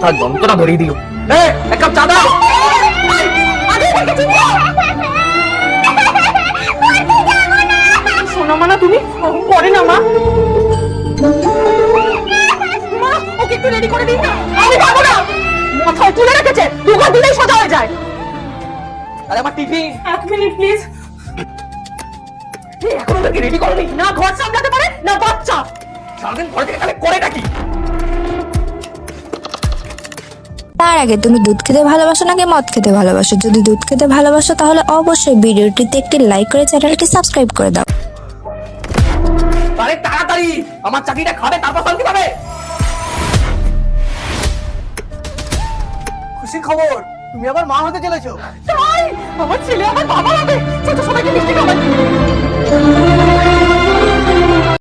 মাথার যন্ত্রণা ধরিয়ে দিও। এক কাপ চা দাও। শোনো মা, না তুমি পরে না মা। মা, ওকে একটু রেডি করে দিন না। আমি পাবো না, মাথায় তুলে রেখেছে, দুঘর দিলেই সোজা হয়ে যায়। আরে আমার টিফিন। 1 minute please. এখন ওদেরকে রেডি করনি? না ঘর সামলাতে পারে না বাচ্চা। সারাদিন ঘরে থেকে তাহলে করে নাকি? তার আগে তুমি দুধ খেতে ভালোবাসো নাকি মদ খেতে ভালোবাসো? যদি দুধ খেতে ভালোবাসো তাহলে অবশ্যই ভিডিওটিতে একটি লাইক করে চ্যানেলটি সাবস্ক্রাইব করে দাও। আরে তাড়াতাড়ি, আমার চাকরিটা খাবে তারপর শান্তি পাবে। খুশির খবর, তুমি আবার মা হতে চলেছো। তাই আমার ছেলে আমার বাবা হবে।